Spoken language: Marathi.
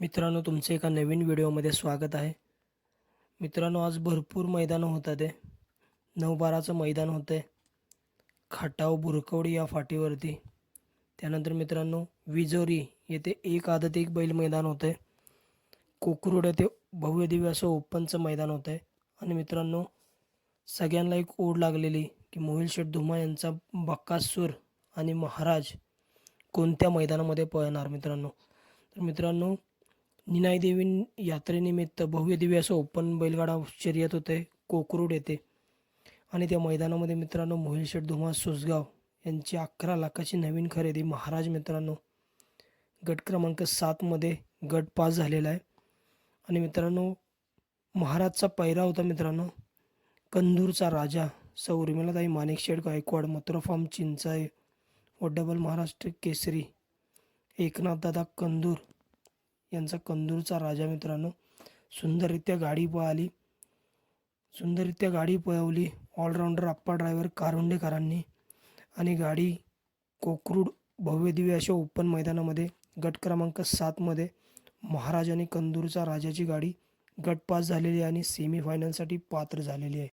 मित्रांनो, तुमचे एका नवीन व्हिडिओमध्ये स्वागत आहे. मित्रांनो, आज भरपूर मैदानं होतात आहे. 9-12चं मैदान होतं आहे खटाव बुरकवडी या फाटीवरती. त्यानंतर मित्रांनो, विजोरी येथे एक आदत एक बैल मैदान होतं आहे. कोकरूड येथे भव्य दिव्य असं ओपनचं मैदान होतं आहे. आणि मित्रांनो, सगळ्यांना एक ओढ लागलेली की मोहिल शेठ धुमा यांचा बकासूर आणि महाराज कोणत्या मैदानामध्ये पळणार मित्रांनो. तर मित्रांनो, निनाई देवी यात्रेनिमित्त भव्य दिव्य असं ओपन बैलगाडा शर्यत होते कोकरूड येथे. आणि त्या मैदानामध्ये मित्रांनो मोहिल शेठ धुमा सुसगाव यांची 11 लाखाची नवीन खरेदी महाराज मित्रांनो गट क्रमांक 7मध्ये गट पास झालेला आहे. आणि मित्रांनो, महाराजचा पैरा होता मित्रांनो कंदूरचा राजा सौ उर्मिलाताई माणिकशेठ गायकवाड, मथुरा फार्म चिंचाळे व डबल महाराष्ट्र केसरी एकनाथदादा कंदूर यांचा कंदूरचा राजा मित्रांनो. सुंदररित्या गाडी पळवली ऑलराऊंडर आप्पा ड्रायव्हर कारुंडेकरांनी. आणि गाडी कोकरूड भव्य दिव्य अशा ओपन मैदानामध्ये गट क्रमांक 7मध्ये महाराज आणि कंदूरचा राजाची गाडी गट पास झालेली आहे आणि सेमीफायनलसाठी पात्र झालेली आहे.